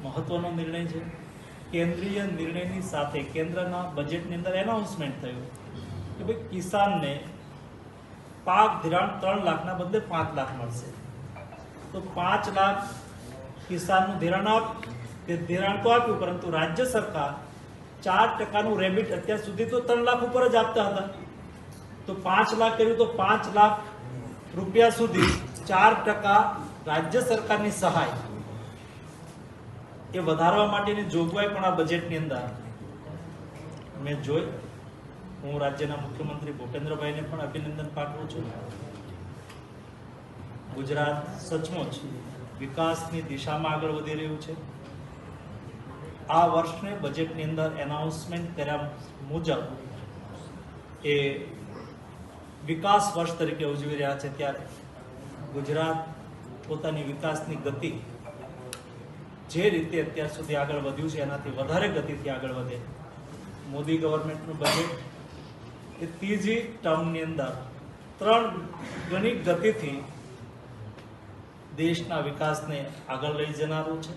મહત્વનો નિર્ણય છે। કેન્દ્રીય નિર્ણયની સાથે કેન્દ્રના બજેટની અંદર એનાઉન્સમેન્ટ થયું કે ભાઈ કિસાનને પાક ધિરાણ 3 લાખના બદલે 5 લાખ મળશે। તો 5 લાખ કિસાનનું ધિરાણ તો આપ્યું, પરંતુ રાજ્ય સરકાર 4%નું રેબિટ અત્યાર સુધી તો 3 લાખ ઉપર જ આપતા હતા। તો 5 લાખ કર્યું તો 5 લાખ રૂપિયા સુધી 4% રાજ્ય સરકારની સહાય એ વધારવા માટેની જોગવાઈ પણ આ બજેટની અંદર મેં જોઈ। હું રાજ્યના મુખ્યમંત્રી ભૂપેન્દ્રભાઈને પણ અભિનંદન પાઠવું છું। ગુજરાત સચમુચ વિકાસની દિશામાં આગળ વધી રહ્યું છે। આ વર્ષને બજેટની અંદર એનાઉન્સમેન્ટ કર્યા મુજબ એ વિકાસ વર્ષ તરીકે ઉજવી રહ્યા છે, ત્યારે ગુજરાત પોતાની વિકાસની ગતિ જે રીતે અત્યાર સુધી આગળ વધ્યું છે એનાથી વધારે ગતિથી આગળ વધે। મોદી ગવર્મેન્ટનું બજેટ એ ત્રીજી ટર્મની અંદર 3 ગણી ગતિથી દેશના વિકાસને આગળ લઈ જનારું છે।